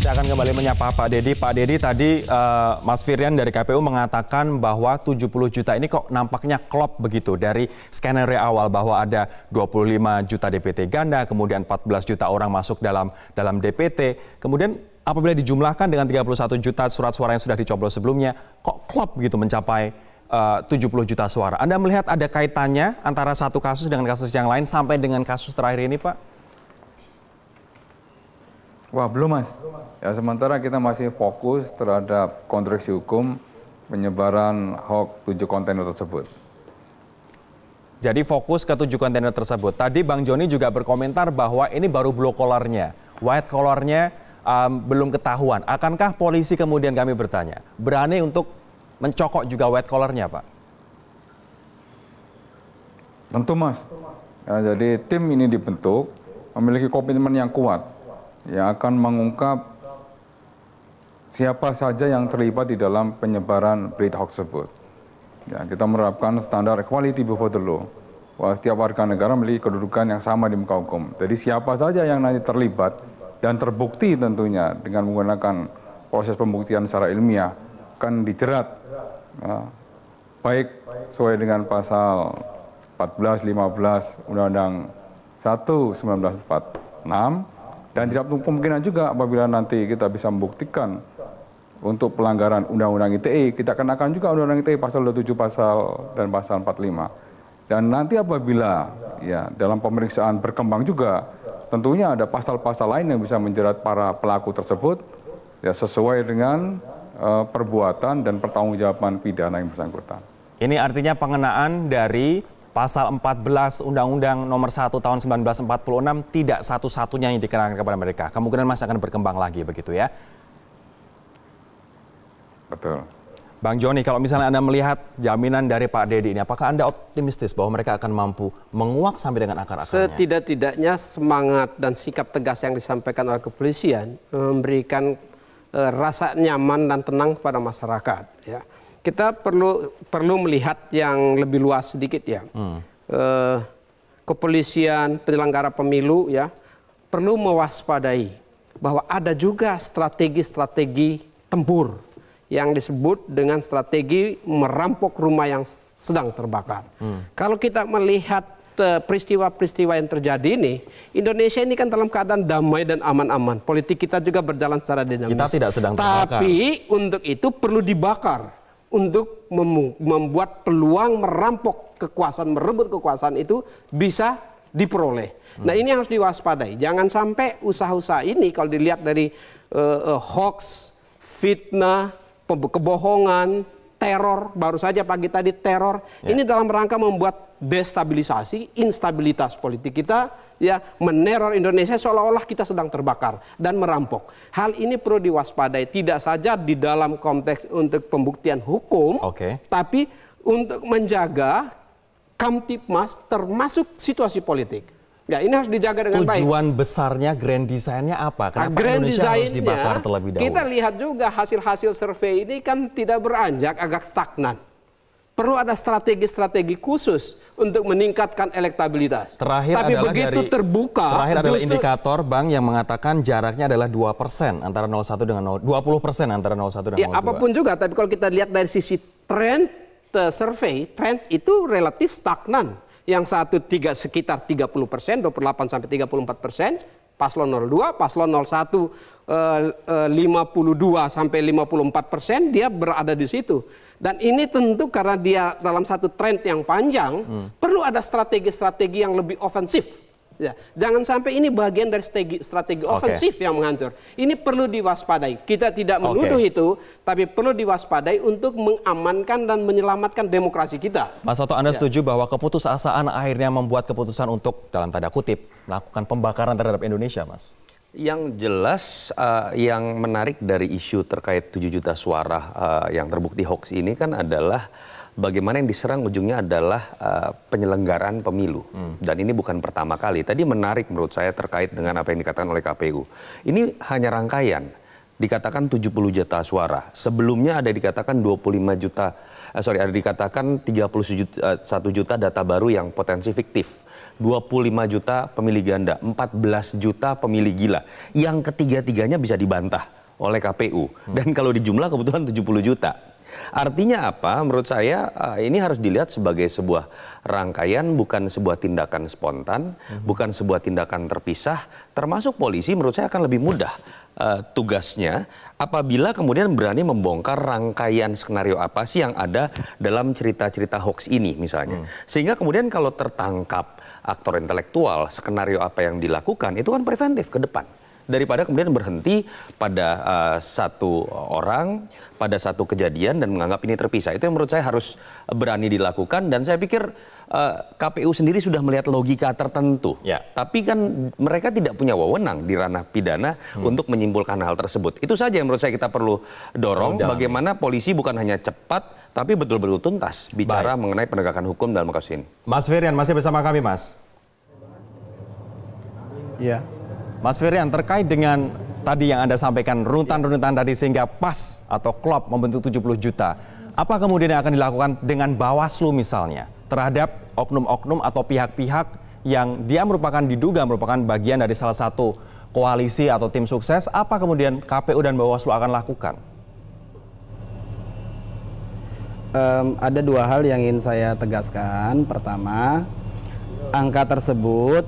Saya akan kembali menyapa Pak Dedi. Pak Dedi, tadi Mas Firian dari KPU mengatakan bahwa 70 juta ini kok nampaknya klop begitu dari skenario awal bahwa ada 25 juta DPT ganda, kemudian 14 juta orang masuk dalam DPT. Kemudian apabila dijumlahkan dengan 31 juta surat suara yang sudah dicoblos sebelumnya, kok klop gitu mencapai 70 juta suara. Anda melihat ada kaitannya antara satu kasus dengan kasus yang lain sampai dengan kasus terakhir ini, Pak? Wah, belum, Mas. Ya, sementara kita masih fokus terhadap konstruksi hukum penyebaran hoax 7 kontainer tersebut. Jadi fokus ke 7 kontainer tersebut. Tadi Bang Joni juga berkomentar bahwa ini baru blue collar-nya. White collar-nya belum ketahuan. Akankah polisi, kemudian kami bertanya, berani untuk mencokok juga white collar-nya, Pak? Tentu, Mas. Ya, jadi tim ini dibentuk memiliki komitmen yang kuat yang akan mengungkap siapa saja yang terlibat di dalam penyebaran berita hoax tersebut. Ya, kita menerapkan standar equality before the law, bahwa setiap warga negara memiliki kedudukan yang sama di muka hukum. Jadi siapa saja yang nanti terlibat dan terbukti tentunya dengan menggunakan proses pembuktian secara ilmiah akan dijerat, ya, baik sesuai dengan pasal 14, 15 Undang-Undang 1 1946, dan tidak kemungkinan juga apabila nanti kita bisa membuktikan untuk pelanggaran Undang-Undang ITE, kita kenakan juga Undang-Undang ITE pasal 27 dan pasal 45. Dan nanti apabila ya dalam pemeriksaan berkembang juga, tentunya ada pasal-pasal lain yang bisa menjerat para pelaku tersebut ya sesuai dengan perbuatan dan pertanggungjawaban pidana yang bersangkutan. Ini artinya pengenaan dari Pasal 14 Undang-Undang Nomor 1 Tahun 1946 tidak satu-satunya yang dikenakan kepada mereka. Kemungkinan masih akan berkembang lagi begitu ya. Betul. Bang Joni, kalau misalnya Anda melihat jaminan dari Pak Dedi ini, apakah Anda optimistis bahwa mereka akan mampu menguak sampai dengan akar-akarnya? Setidak-tidaknya semangat dan sikap tegas yang disampaikan oleh kepolisian memberikan rasa nyaman dan tenang kepada masyarakat. Ya. Kita perlu melihat yang lebih luas sedikit ya. Kepolisian, penyelenggara pemilu ya perlu mewaspadai bahwa ada juga strategi-strategi tempur yang disebut dengan strategi merampok rumah yang sedang terbakar. Kalau kita melihat peristiwa-peristiwa yang terjadi ini, Indonesia ini kan dalam keadaan damai dan aman-aman. Politik kita juga berjalan secara dinamis. Kita tidak sedang terbakar. Tapi untuk itu perlu dibakar. Untuk membuat peluang merampok kekuasaan, merebut kekuasaan itu bisa diperoleh. Nah ini harus diwaspadai. Jangan sampai usaha-usaha ini kalau dilihat dari hoax, fitnah, kebohongan, teror, baru saja pagi tadi teror. Ini dalam rangka membuat destabilisasi, instabilitas politik kita, ya meneror Indonesia seolah-olah kita sedang terbakar dan merampok. Hal ini perlu diwaspadai, tidak saja di dalam konteks untuk pembuktian hukum, tapi untuk menjaga Kamtipmas termasuk situasi politik. Ya, ini harus dijaga dengan baik. Tujuan besarnya, grand design-nya apa? Kenapa Indonesia harus dibakar terlebih dahulu? Kita lihat juga hasil-hasil survei ini kan tidak beranjak, agak stagnan. Perlu ada strategi-strategi khusus untuk meningkatkan elektabilitas. Tapi begitu terbuka, terakhir adalah indikator Bang yang mengatakan jaraknya adalah 2% antara 01 dengan 20% antara 01 dengan 02. Ya, apapun juga, tapi kalau kita lihat dari sisi trend survei, trend itu relatif stagnan. Yang satu sekitar 30%, 28 sampai 34%, paslon 02, paslon 01 52 sampai 54%, dia berada di situ. Dan ini tentu karena dia dalam satu tren yang panjang, perlu ada strategi-strategi yang lebih ofensif. Ya, jangan sampai ini bagian dari strategi ofensif yang menghancur. Ini perlu diwaspadai. Kita tidak menuduh itu, tapi perlu diwaspadai untuk mengamankan dan menyelamatkan demokrasi kita. Mas Toto, Anda setuju bahwa keputusasaan akhirnya membuat keputusan untuk, dalam tanda kutip, melakukan pembakaran terhadap Indonesia, Mas? Yang jelas yang menarik dari isu terkait 7 juta suara yang terbukti hoax ini kan adalah bagaimana yang diserang ujungnya adalah penyelenggaraan pemilu. Dan ini bukan pertama kali. Tadi menarik menurut saya terkait dengan apa yang dikatakan oleh KPU. Ini hanya rangkaian. Dikatakan 70 juta suara. Sebelumnya ada dikatakan 25 juta ada dikatakan 31 juta data baru yang potensi fiktif. 25 juta pemilih ganda, 14 juta pemilih gila. Yang ketiga-tiganya bisa dibantah oleh KPU. Dan kalau dijumlah kebetulan 70 juta. Artinya apa? Menurut saya ini harus dilihat sebagai sebuah rangkaian, bukan sebuah tindakan spontan, bukan sebuah tindakan terpisah. Termasuk polisi menurut saya akan lebih mudah tugasnya apabila kemudian berani membongkar rangkaian skenario apa sih yang ada dalam cerita-cerita hoax ini misalnya. Sehingga kemudian kalau tertangkap aktor intelektual, skenario apa yang dilakukan itu kan preventif ke depan. Daripada kemudian berhenti pada satu orang, pada satu kejadian dan menganggap ini terpisah. Itu yang menurut saya harus berani dilakukan dan saya pikir KPU sendiri sudah melihat logika tertentu. Ya. Tapi kan mereka tidak punya wewenang di ranah pidana untuk menyimpulkan hal tersebut. Itu saja yang menurut saya kita perlu dorong bagaimana polisi bukan hanya cepat tapi betul-betul tuntas bicara mengenai penegakan hukum dalam kasus ini. Mas Firian masih bersama kami, Mas. Iya. Mas Firian, terkait dengan tadi yang Anda sampaikan, runutan-runutan tadi sehingga pas atau klop membentuk 70 juta. Apa kemudian yang akan dilakukan dengan Bawaslu misalnya terhadap oknum-oknum atau pihak-pihak yang dia diduga merupakan bagian dari salah satu koalisi atau tim sukses? Apa kemudian KPU dan Bawaslu akan lakukan? Ada dua hal yang ingin saya tegaskan. Pertama, angka tersebut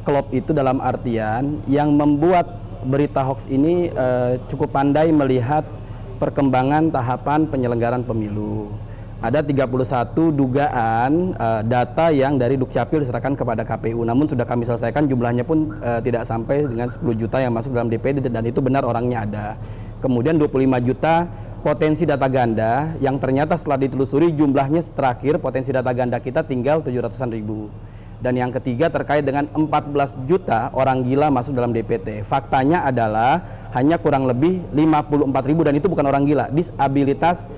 klop itu dalam artian yang membuat berita hoax ini cukup pandai melihat perkembangan tahapan penyelenggaraan pemilu. Ada 31 dugaan data yang dari Dukcapil diserahkan kepada KPU. Namun sudah kami selesaikan, jumlahnya pun tidak sampai dengan 10 juta yang masuk dalam DPD dan itu benar orangnya ada. Kemudian 25 juta potensi data ganda yang ternyata setelah ditelusuri jumlahnya terakhir potensi data ganda kita tinggal 700-an ribu. Dan yang ketiga terkait dengan 14 juta orang gila masuk dalam DPT. Faktanya adalah hanya kurang lebih 54 ribu dan itu bukan orang gila, disabilitas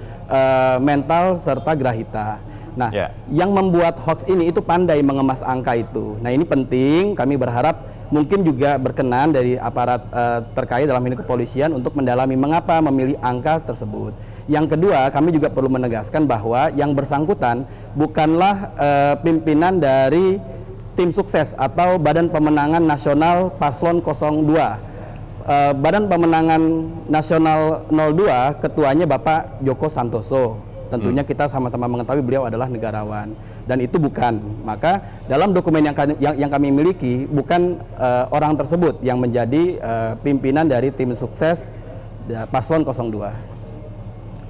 mental serta grahita. Nah, yang membuat hoax ini itu pandai mengemas angka itu. Nah, ini penting, kami berharap mungkin juga berkenan dari aparat terkait dalam ini kepolisian untuk mendalami mengapa memilih angka tersebut. Yang kedua, kami juga perlu menegaskan bahwa yang bersangkutan bukanlah pimpinan dari tim sukses atau Badan Pemenangan Nasional Paslon 02. Badan Pemenangan Nasional 02, ketuanya Bapak Joko Santoso. Tentunya kita sama-sama mengetahui beliau adalah negarawan. Dan itu bukan. Maka dalam dokumen yang kami miliki, bukan orang tersebut yang menjadi pimpinan dari tim sukses Paslon 02.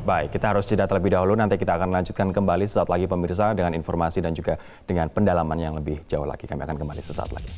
Baik, kita harus jeda terlebih dahulu. Nanti kita akan lanjutkan kembali sesaat lagi pemirsa dengan informasi dan juga dengan pendalaman yang lebih jauh lagi. Kami akan kembali sesaat lagi.